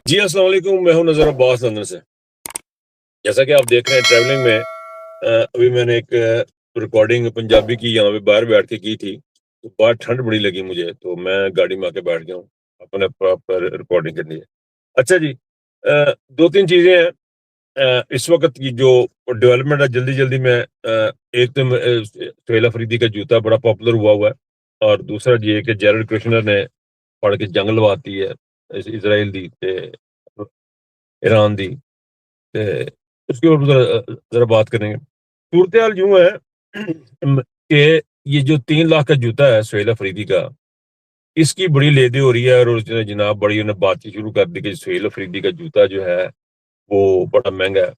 جی السلام علیکم، میں ہوں نظر عباس لندن سے۔ جیسا کہ آپ دیکھ رہے ہیں ٹریولنگ میں ابھی میں نے ایک ریکارڈنگ پنجابی کی یہاں پہ باہر بیٹھ کے کی تھی، تو باہر ٹھنڈ بڑی لگی مجھے، تو میں گاڑی میں آ کے بیٹھ گیا ہوں اپنے پراپر ریکارڈنگ کے لیے۔ اچھا جی، دو تین چیزیں ہیں اس وقت کی جو ڈیولپمنٹ ہے جلدی جلدی میں۔ ایک تو سہیل افریدی کا جوتا بڑا پاپولر ہوا ہے، اور دوسرا یہ کہ جیرڈ کرشنر نے پڑھ کے جنگ لواتی ہے اسرائیل دی تے ایران دی تے اس کے اوپر ذرا بات کریں گے۔ صورتحال یوں ہے کہ یہ جو 3 لاکھ کا جوتا ہے سہیل افریدی کا، اس کی بڑی لیدی ہو رہی ہے، اور اس نے جناب بڑی انہیں بات چیت شروع کر دی کہ سہیل افریدی کا جوتا جو ہے وہ بڑا مہنگا ہے۔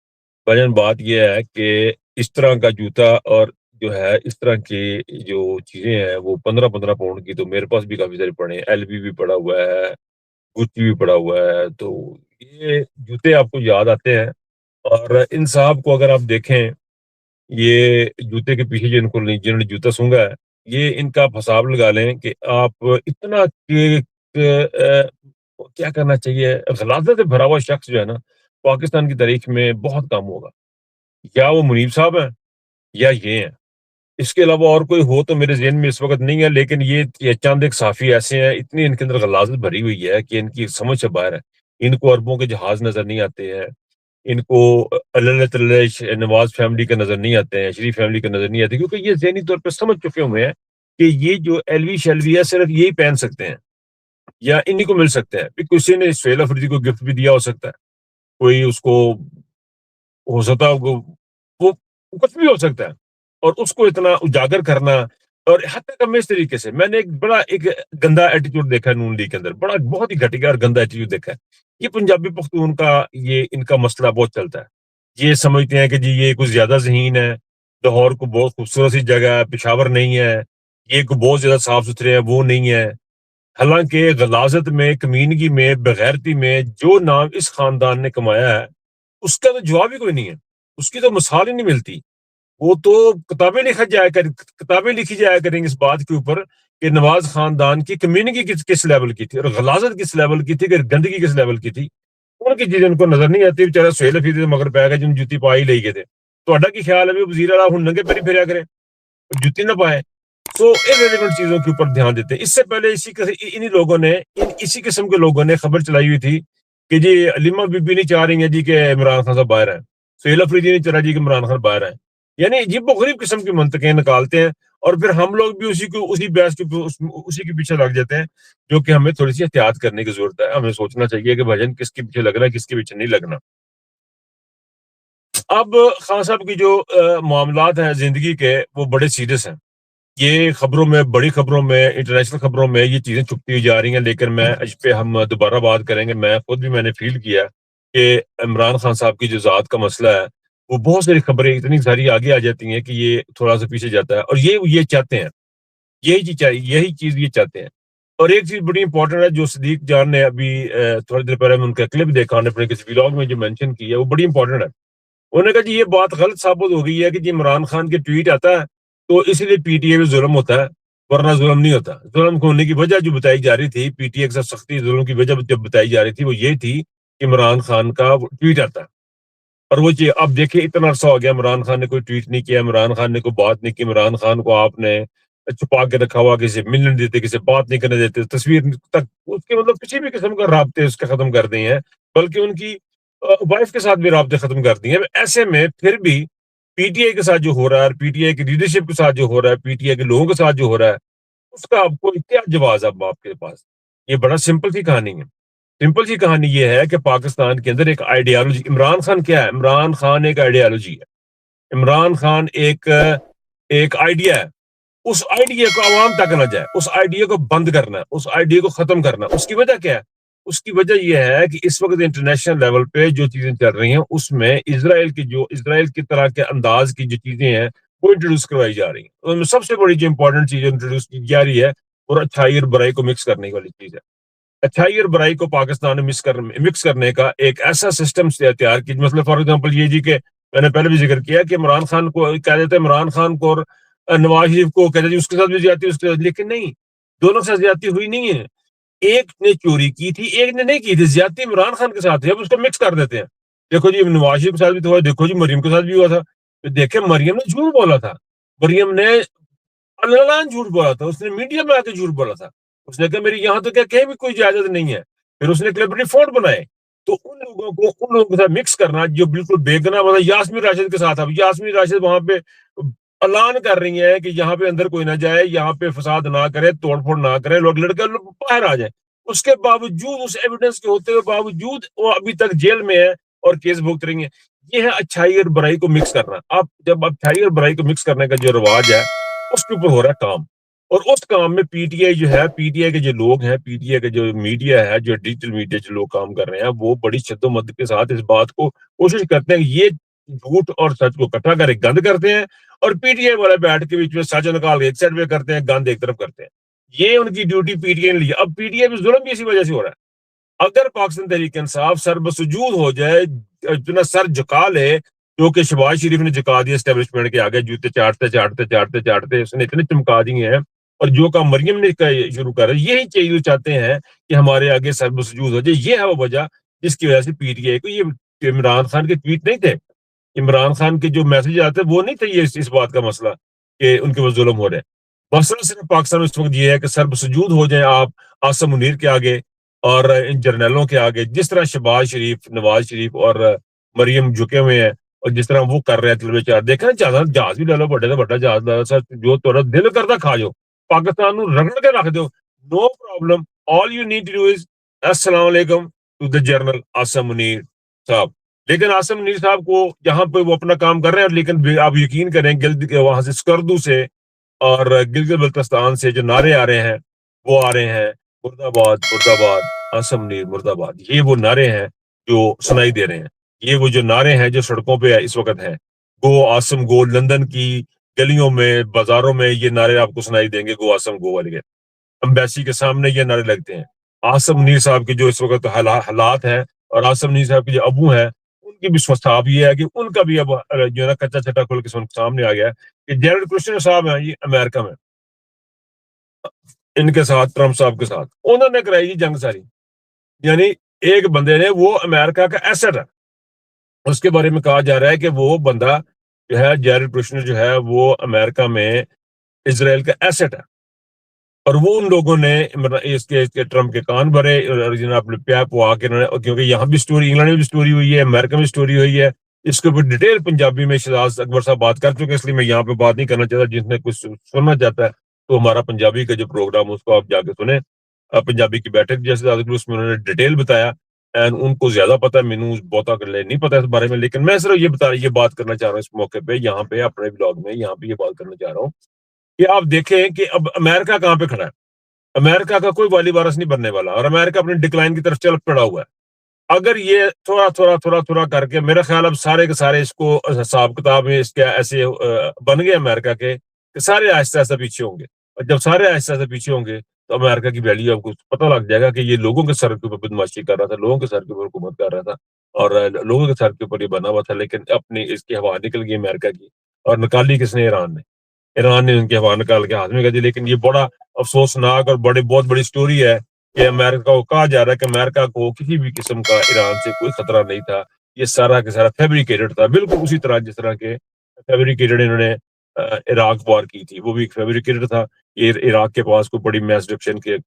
بھجن بات یہ ہے کہ اس طرح کا جوتا اور جو ہے اس طرح کی جو چیزیں ہیں وہ 15-15 پاؤنڈ کی، تو میرے پاس بھی کافی سارے پڑے ہیں، ایل بھی پڑا ہوا ہے، گچی بھی پڑا ہوا ہے، تو یہ جوتے آپ کو یاد آتے ہیں۔ اور ان صاحب کو اگر آپ دیکھیں، یہ جوتے کے پیچھے جنہوں نے جوتا سونگا ہے، یہ ان کا آپ حساب لگا لیں کہ آپ اتنا کیا کرنا چاہیے۔ غلاظت سے بھرا ہوا شخص جو ہے نا پاکستان کی تاریخ میں بہت کم ہوگا، یا وہ منیب صاحب ہیں یا یہ ہیں، اس کے علاوہ اور کوئی ہو تو میرے ذہن میں اس وقت نہیں ہے، لیکن یہ چند ایک صحافی ایسے ہیں، اتنی ان کے اندر غلاظت بھری ہوئی ہے کہ ان کی سمجھ سے باہر ہے۔ ان کو عربوں کے جہاز نظر نہیں آتے ہیں، ان کو اللہ تعالی نواز فیملی کا نظر نہیں آتے ہیں، شریف فیملی کا نظر نہیں آتے، کیونکہ یہ ذہنی طور پہ سمجھ چکے ہوئے ہیں کہ یہ جو ایلوی شیلوی ہے صرف یہی پہن سکتے ہیں یا انہی کو مل سکتے ہیں۔ کسی نے سہیل افریدی کو گفٹ بھی دیا ہو سکتا ہے، کوئی اس کو ہو سکتا ہے وہ کچھ بھی ہو سکتا ہے، اور اس کو اتنا اجاگر کرنا، اور حتیٰ کہ میں اس طریقے سے میں نے ایک گندا ایٹیٹیوڈ دیکھا ہے نون لیگ کے اندر، بہت ہی گھٹیا اور گندا ایٹیٹیوڈ دیکھا ہے۔ یہ پنجابی پختون کا ان کا مسئلہ بہت چلتا ہے، یہ سمجھتے ہیں کہ جی یہ کچھ زیادہ ذہین ہے، لاہور کو بہت خوبصورت سی جگہ ہے، پشاور نہیں ہے، یہ کو بہت زیادہ صاف ستھرے ہیں، وہ نہیں ہے۔ حالانکہ غلاظت میں، کمینگی میں، بغیرتی میں جو نام اس خاندان نے کمایا ہے اس کا تو جواب ہی کوئی نہیں ہے، اس کی تو مثال ہی نہیں ملتی۔ وہ تو کتابیں لکھی جایا کریں گے اس بات کے اوپر کہ نواز خاندان کی کمیونٹی کس لیول کی تھی، اور غلاظت کس لیول کی تھی، کہ گندگی کس لیول کی تھی، ان کی چیزیں ان کو نظر نہیں آتی۔ بیچارہ سہیل افریدی مگر پہ گئے جن جوتی پائی لے گئے تھے، تو کی خیال ہے بھی وزیر اعلیٰ ہوں ننگے پیری پھریا کریں، جوتی نہ پائے۔ سو ارریلیونٹ چیزوں کے اوپر دھیان دیتے ہیں۔ اس سے پہلے انہی لوگوں نے اسی قسم کے لوگوں نے خبر چلائی ہوئی تھی کہ جی علیمہ بی بی نہیں چاہ رہی ہیں جی کہ عمران خان صاحب باہر ہیں، سہیل افریدی نہیں چاہ رہا جی کہ عمران خان باہر ہیں، یعنی عجیب و غریب قسم کی منطقیں نکالتے ہیں، اور پھر ہم لوگ بھی اسی بحث کے اسی کے پیچھے لگ جاتے ہیں، جو کہ ہمیں تھوڑی سی احتیاط کرنے کی ضرورت ہے۔ ہمیں سوچنا چاہیے کہ بھجن کس کے پیچھے لگنا ہے، کس کے پیچھے نہیں لگنا۔ اب خان صاحب کی جو معاملات ہیں زندگی کے، وہ بڑے سیریس ہیں۔ یہ خبروں میں، بڑی خبروں میں، انٹرنیشنل خبروں میں یہ چیزیں چھپتی ہوئی جا رہی ہیں، لیکن میں اس پہ ہم دوبارہ بات کریں گے۔ میں نے فیل کیا کہ عمران خان صاحب کی جو ذات کا مسئلہ ہے، وہ بہت ساری خبریں اتنی ساری آگے آ جاتی ہیں کہ یہ تھوڑا سا پیچھے جاتا ہے، اور یہ چاہتے ہیں، یہی چیز یہ چاہتے ہیں۔ اور ایک چیز بڑی امپورٹنٹ ہے جو صدیق جان نے ابھی تھوڑی دیر پہلے ان کا کلپ دیکھا، اپنے کسی ولاگ میں جو مینشن کی ہے، وہ بڑی امپورٹنٹ ہے۔ انہوں نے کہا جی یہ بات غلط ثابت ہو گئی ہے کہ جی عمران خان کے ٹویٹ آتا ہے تو اس لیے پی ٹی اے میں ظلم ہوتا ہے، ورنہ ظلم نہیں ہوتا۔ ظلم ہونے کی وجہ جو بتائی جا رہی تھی، پی ٹی اے کے ساتھ سختی ظلم کی وجہ جب بتائی جا رہی تھی، وہ یہ تھی کہ عمران خان کا ٹویٹ آتا ہے، اور وہ چیز اب دیکھیں اتنا عرصہ ہو گیا، عمران خان نے کوئی ٹویٹ نہیں کیا، عمران خان نے کوئی بات نہیں کی، عمران خان کو آپ نے چھپا کے رکھا ہوا، کسی ملنے نہیں دیتے، کسی بات نہیں کرنے دیتے، تصویر تک اس کے مطلب کسی بھی قسم کا رابطے اس کے ختم کر دیے ہیں، بلکہ ان کی وائف کے ساتھ بھی رابطے ختم کر دیے ہیں۔ ایسے میں پھر بھی پی ٹی آئی کے ساتھ جو ہو رہا ہے، پی ٹی آئی کی لیڈرشپ کے ساتھ جو ہو رہا ہے، پی ٹی آئی کے لوگوں کے ساتھ جو ہو رہا ہے، اس کا آپ کو کیا جواز ہے آپ کے پاس؟ یہ بڑا سمپل سی کہانی ہے۔ سمپل سی کہانی یہ ہے کہ پاکستان کے اندر ایک آئیڈیالوجی، عمران خان کیا ہے؟ عمران خان ایک آئیڈیالوجی ہے، عمران خان ایک آئیڈیا ہے۔ اس آئیڈیا کو عوام تک نہ جائے، اس آئیڈیا کو بند کرنا، اس آئیڈیا کو ختم کرنا۔ اس کی وجہ کیا ہے؟ اس کی وجہ یہ ہے کہ اس وقت انٹرنیشنل لیول پہ جو چیزیں چل رہی ہیں، اس میں اسرائیل کی طرح کے انداز کی جو چیزیں ہیں وہ انٹروڈیوس کروائی جا رہی ہیں۔ ان میں سب سے بڑی جو امپورٹنٹ چیز انٹروڈیوس کی جا رہی ہے، اور اچھائی اور برائی کو مکس کرنے والی چیز ہے۔ اچھائی اور برائی کو پاکستان میں مکس کرنے کا ایک ایسا سسٹم سے تیار کی، مثلا فار ایگزامپل یہ جی کہ میں نے پہلے بھی ذکر کیا کہ عمران خان کو کہہ دیتے ہیں، عمران خان کو اور نواز شریف کو کہتے ہیں اس کے ساتھ بھی زیادتی، اس کے ساتھ، لیکن نہیں، دونوں کے ساتھ زیادتی ہوئی نہیں ہے۔ ایک نے چوری کی تھی ایک نے نہیں کی تھی, زیادتی عمران خان کے ساتھ ہے, اب اس کو مکس کر دیتے ہیں. دیکھو جی نواز شریف کے ساتھ بھی تو ہوا, دیکھو جی مریم کے ساتھ بھی ہوا تھا. دیکھیں مریم نے جھوٹ بولا تھا, مریم نے اللہ جھوٹ بولا تھا, اس نے میڈیا میں آ کے جھوٹ بولا تھا, اس نے کہا میری یہاں تو کیا کہیں بھی کوئی اجازت نہیں ہے. پھر اس نے کلیبریٹی فورٹ بنائے. تو ان لوگوں کے ساتھ مکس کرنا جو بالکل بے گناہ والا یاسمین راشد کے ساتھ, اب یاسمین راشد وہاں پہ اعلان کر رہی ہیں کہ یہاں پہ اندر کوئی نہ جائے, یہاں پہ فساد نہ کرے, توڑ پھوڑ نہ کرے, لوگ لڑکے باہر آ جائیں. اس کے باوجود, اس ایویڈنس کے ہوتے ہوئے باوجود وہ ابھی تک جیل میں ہے اور کیس بھگت رہی ہیں. یہ ہے اچھائی اور برائی کو مکس کرنا. اب جب اچھائی اور برائی کو مکس کرنے کا جو رواج ہے اس کے اوپر ہو رہا ہے کام. اور اس کام میں پی ٹی آئی جو ہے, پی ٹی آئی کے جو لوگ ہیں, پی ٹی آئی کے جو میڈیا ہے, جو ڈیجیٹل میڈیا جو لوگ کام کر رہے ہیں, وہ بڑی شد و مد کے ساتھ اس بات کو کوشش کرتے ہیں کہ یہ جھوٹ اور سچ کو اکٹھا کر ایک گند کرتے ہیں, اور پی ٹی آئی والے بیٹھ کے بیچ میں سچ نکال کے ایک سائڈ پہ کرتے ہیں, گند ایک طرف کرتے ہیں. یہ ان کی ڈیوٹی پی ٹی آئی نے لی. اب پی ٹی آئی میں ظلم بھی اسی وجہ سے ہو رہا ہے. اگر پاکستان تحریک انصاف سر بسجود ہو جائے, اتنا سر جھکا لے جو کہ شہباز شریف نے جھکا دیا اسٹیبلشمنٹ کے آگے, جوتے چاٹتے چاٹتے چاٹتے چاٹتے اس نے اتنے چمکا دیے ہیں, اور جو کام مریم نے شروع کر رہا ہے, یہی چیز چاہتے ہیں کہ ہمارے آگے سر بسجود ہو جائے. یہ ہے وہ وجہ جس کی وجہ سے پی ٹی آئی کو, یہ عمران خان کے ٹویٹ نہیں تھے, عمران خان کے جو میسج آتے وہ نہیں تھے, یہ اس بات کا مسئلہ کہ ان کے وہ ظلم ہو رہے ہیں. مسئلہ صرف پاکستان میں اس وقت یہ ہے کہ سر بسجود ہو جائیں آپ عاصم منیر کے آگے اور ان جرنیلوں کے آگے, جس طرح شہباز شریف, نواز شریف اور مریم جھکے ہوئے ہیں, اور جس طرح وہ کر رہے ہیں طلبے چار. دیکھیں جہاز بھی ڈالو, بڑے سے بڑا جہاز ڈالو سر, جو تھوڑا دل کرتا کھا جاؤ, پاکستان نو رگڑ کے رکھ دو, no problem. All you need to do is السلام علیکم to the general Asim Munir صاحب. لیکن عاصم منیر صاحب کو یہاں پہ وہ اپنا کام کر رہے ہیں, لیکن آپ یقین کریں وہاں سے اسکردو سے اور گلگت بلتستان سے جو نعرے آ رہے ہیں وہ آ رہے ہیں, مرد آباد مرد آباد, عاصم منیر مرد آباد. یہ وہ نعرے ہیں جو سنائی دے رہے ہیں, یہ وہ جو نعرے ہیں جو سڑکوں پہ اس وقت ہیں. گو عاصم گو, لندن کی گلیوں میں بازاروں میں یہ نعرے آپ کو سنائی دیں گے, گو عاصم گو والے. امبیسی کے سامنے یہ نعرے لگتے ہیں. عاصم منیر صاحب کے جو اس وقت حالات ہیں, اور عاصم منیر صاحب کے جو ابو ہیں, ان کی بھی صاحب یہ ہے کہ ان کا بھی اب جو ہے نا کچا چھٹا کھل کے سامنے آ گیا کہ جیرڈ کشنر صاحب ہیں یہ امریکہ میں, ان کے ساتھ ٹرمپ صاحب کے ساتھ انہوں نے کرائی جنگ ساری. یعنی ایک بندے نے, وہ امریکہ کا ایسٹ ہے, اس کے بارے میں کہا جا رہا ہے کہ وہ بندہ جو ہے جیرڈ کشنر جو ہے وہ امریکہ میں اسرائیل کا ایسٹ ہے, اور وہ ان لوگوں نے اس کے ٹرمپ کے کان بھرے اور جناب پیاپ وہ آ کے, کیونکہ یہاں بھی سٹوری, انگلینڈ میں بھی سٹوری ہوئی ہے, امریکہ میں سٹوری ہوئی ہے, اس کے اوپر ڈیٹیل پنجابی میں شہزاد اکبر صاحب بات کر چکے, اس لیے میں یہاں پہ بات نہیں کرنا چاہتا. جس نے کچھ سننا چاہتا ہے تو ہمارا پنجابی کا جو پروگرام اس کو آپ جا کے سنیں, پنجابی کی بیٹھک جیسے اس میں انہوں نے ڈیٹیل بتایا, اینڈ ان کو زیادہ پتا ہے, مینو بہت نہیں پتا اس بارے میں. لیکن میں صرف یہ بات کرنا چاہ رہا ہوں اس موقع پہ, یہاں پہ اپنے بلاگ میں یہاں پہ یہ بات کرنا چاہ رہا ہوں کہ آپ دیکھیں کہ اب امریکہ کہاں پہ کھڑا ہے. امریکہ کا کوئی والی وارث نہیں بننے والا, اور امریکہ اپنے ڈکلائن کی طرف چل پڑا ہوا ہے. اگر یہ تھوڑا تھوڑا تھوڑا تھوڑا کر کے, میرا خیال اب سارے کے سارے اس کو حساب کتاب میں اس کے ایسے بن گئے امریکہ کے کہ سارے آہستہ آہستہ پیچھے ہوں گے, اور جب سارے آہستہ آہستہ پیچھے ہوں گے تو امریکہ کی ویلیو آپ کو پتہ لگ جائے گا کہ یہ لوگوں کے سر کے اوپر بدماشی کر رہا تھا, لوگوں کے سر کے اوپر حکومت کر رہا تھا, اور لوگوں کے سر کے اوپر یہ بنا ہوا تھا. لیکن اپنی اس کی ہوا نکل گئی امریکہ کی, اور نکالی کس نے؟ ایران نے ان کی ہوا نکال کے ہاتھ میں کر دی. لیکن یہ بڑا افسوسناک اور بہت بڑی سٹوری ہے کہ امریکہ کو کہا جا رہا ہے کہ امریکہ کو کسی بھی قسم کا ایران سے کوئی خطرہ نہیں تھا, یہ سارا کا سارا فیبریکیٹڈ تھا, بالکل اسی طرح جس طرح کے فیبریکیٹڈ انہوں نے عراق وار کی تھی, وہ بھی فیبریکیٹڈ تھا. یہ عراق کے پاس کوئی بڑی میس ڈسٹرکشن کے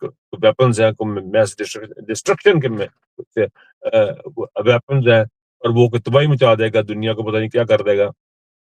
ویپنز ہیں, میس ڈسٹرکشن کے ویپنز ہیں, اور وہ کوئی تباہی مچا دے گا, دنیا کو پتہ نہیں کیا کر دے گا.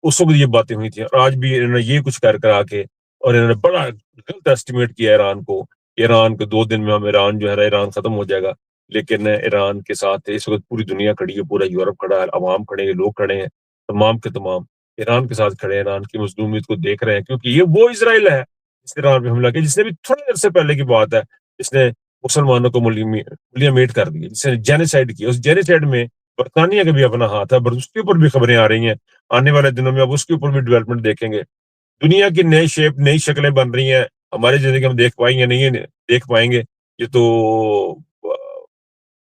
اس وقت یہ باتیں ہوئی تھیں, اور آج بھی انہوں نے یہ کچھ کرا کے, اور انہوں نے بڑا غلط ایسٹیمیٹ کیا ایران کو, ایران کو 2 دن میں ہم ایران جو ہے ایران ختم ہو جائے گا. لیکن ایران کے ساتھ اس وقت پوری دنیا کھڑی ہے, پورا یورپ کھڑا ہے, عوام کھڑے ہیں, لوگ کھڑے ہیں, تمام کے تمام ایران کے ساتھ کھڑے ہیں, ایران کی مظلومیت کو دیکھ رہے ہیں, کیونکہ یہ وہ اسرائیل ہے جس نے ایران پہ حملہ کیا, جس نے بھی تھوڑے عرصے پہلے کی بات ہے, جس نے مسلمانوں کو ملیمیٹ کر دیا, جس نے جینیسائڈ کیا. اس جینیسائڈ میں برطانیہ کا بھی اپنا ہاتھ ہے, اس کے اوپر بھی خبریں آ رہی ہیں. آنے والے دنوں میں اب اس کے اوپر بھی ڈیولپمنٹ دیکھیں گے. دنیا کی نئی شیپ, نئی شکلیں بن رہی ہیں. ہماری زندگی ہم دیکھ پائیں گے نہیں دیکھ پائیں گے, یہ تو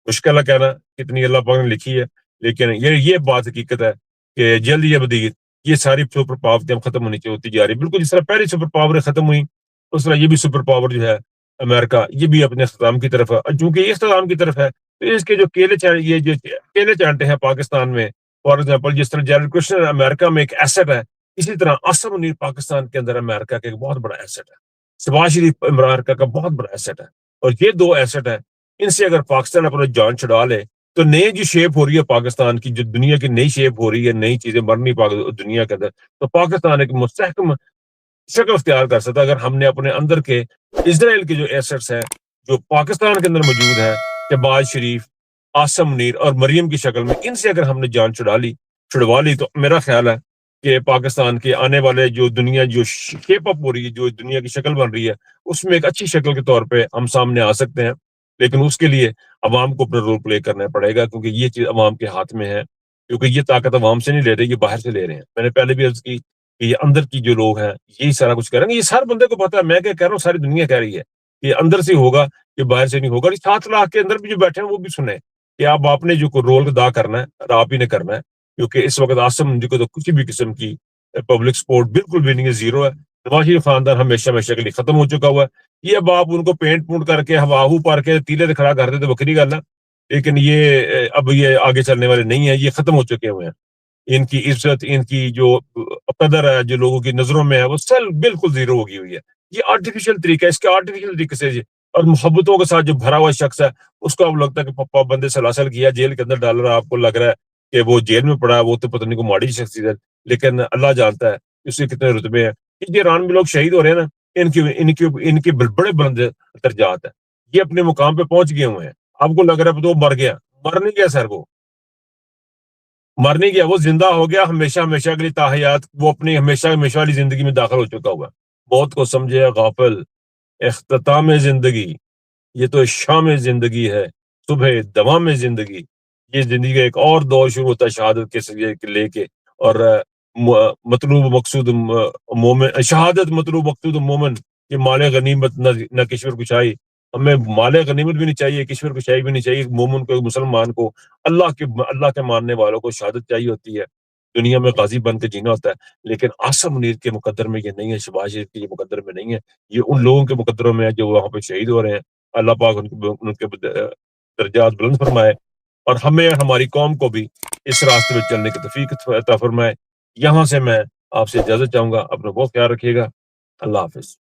مشکل ہے کہنا کتنی اللہ پاک نے لکھی ہے. لیکن یہ بات حقیقت ہے کہ جلد یا بدید یہ ساری سپر پاوریں ختم ہونی ہوتی جا رہی, بالکل جس طرح پہلی سپر پاوریں ختم ہوئی اس طرح یہ بھی سپر پاور جو ہے امریکہ یہ بھی اپنے اختتام کی طرف ہے، اور چونکہ یہ اختتام کی طرف ہے تو اس کے جو یہ جو کیلے چانٹے ہیں پاکستان میں، فار ایگزامپل جس طرح جیرڈ کشنر امریکہ میں ایک ایسٹ ہے، اسی طرح آصم منیر پاکستان کے اندر امریکہ کا ایک بہت بڑا ایسٹ ہے، شہباز شریف امریکہ کا بہت بڑا ایسٹ ہے، اور یہ دو ایسٹ ہے، ان سے اگر پاکستان اپنا جان چھڑا لے تو نئی جو شیپ ہو رہی ہے پاکستان کی، جو دنیا کی نئی شیپ ہو رہی ہے، نئی چیزیں بڑھ نہیں دنیا کے اندر، تو پاکستان ایک مستحکم شکل اختیار کر سکتا ہے اگر ہم نے اپنے اندر کے اسرائیل کے جو ایسٹس ہیں جو پاکستان کے اندر موجود ہیں، شہباز شریف، آصم منیر اور مریم کی شکل میں، ان سے اگر ہم نے جان چھڑوا لی تو میرا خیال ہے کہ پاکستان کے آنے والے جو دنیا جو شیپ اپ ہو رہی ہے، جو دنیا کی شکل بن رہی ہے، اس میں ایک اچھی شکل کے طور پہ ہم سامنے آ سکتے ہیں، لیکن اس کے لیے عوام کو اپنا رول پلے کرنا پڑے گا، کیونکہ یہ چیز عوام کے ہاتھ میں ہے، کیونکہ یہ طاقت عوام سے نہیں لے رہے، یہ باہر سے لے رہے ہیں۔ میں نے پہلے بھی عرض کی کہ یہ اندر کی جو لوگ ہیں یہی سارا کچھ کریں گے، یہ ہر بندے کو پتا ہے، میں کیا کہہ رہا ہوں ساری دنیا کہہ رہی ہے کہ اندر سے ہوگا، یہ باہر سے نہیں ہوگا۔ 7 لاکھ کے اندر بھی جو بیٹھے ہیں وہ بھی سنیں کہ آپ نے جو رول ادا کرنا ہے آپ ہی نے کرنا ہے، کیونکہ اس وقت آصم جی کو تو کسی بھی قسم کی پبلک سپورٹ بالکل بھی نہیں ہے، زیرو ہے۔ نواز شریف خاندان ہمیشہ کے لیے ختم ہو چکا ہوا ہے، یہ اب آپ ان کو پینٹ پونٹ کر کے ہواہو پار کے تیلے کھڑا کر دیتے بکری گل ہے، لیکن یہ اب یہ آگے چلنے والے نہیں ہیں، یہ ختم ہو چکے ہوئے ہیں۔ ان کی عزت، ان کی جو قدر ہے جو لوگوں کی نظروں میں ہے، وہ بالکل زیرو ہوگی ہوئی ہے۔ یہ آرٹیفیشل طریقہ ہے، اس کے آرٹیفیشل طریقے سے اور محبتوں کے ساتھ جو بھرا ہوا شخص ہے، اس کو اب لگتا ہے کہ پپا بندے سلاسل کیا جیل کے اندر ڈال رہا ہے، آپ کو لگ رہا ہے کہ وہ جیل میں پڑا ہے، وہ تو پتہ نہیں کو ماڑی شخصیت ہے، لیکن اللہ جانتا ہے اس کے کتنے رتبے ہیں۔ یہ ایران میں لوگ شہید ہو رہے ہیں نا، ان کے بڑے بلند درجات ہیں، یہ اپنے مقام پہ پہنچ گئے ہوئے ہیں۔ آپ کو لگ رہا ہے تو وہ مر گیا، مر نہیں گیا سر، وہ مر نہیں گیا، وہ زندہ ہو گیا، ہمیشہ کے لیے تاحیات وہ اپنی ہمیشہ والی زندگی میں داخل ہو چکا ہوا ہے۔ موت کو سمجھے غافل، اختتام زندگی، یہ تو شام زندگی ہے، صبح دوام زندگی، یہ زندگی کا ایک اور دور شروع ہوتا ہے شہادت کے سجے لے کے، اور مطلوب مقصود مومن، شہادت مطلوب مقصود مومن، یہ مال غنیمت نہ کشور کشائی، ہمیں مال غنیمت بھی نہیں چاہیے، کشور کشائی بھی نہیں چاہیے، ایک مومن کو، ایک مسلمان کو، اللہ کے ماننے والوں کو شہادت چاہیے ہوتی ہے، دنیا میں غازی بن کے جینا ہوتا ہے، لیکن آصم منیر کے مقدر میں یہ نہیں ہے، شہباز شریف کے یہ مقدر میں نہیں ہے، یہ ان لوگوں کے مقدروں میں ہے جو وہاں پہ شہید ہو رہے ہیں۔ اللہ پاک ان کے درجات بلند فرمائے، اور ہمیں ہماری قوم کو بھی اس راستے میں چلنے کی توفیق عطا فرمائے۔ یہاں سے میں آپ سے اجازت چاہوں گا، اپنا بہت خیال رکھیے گا، اللہ حافظ۔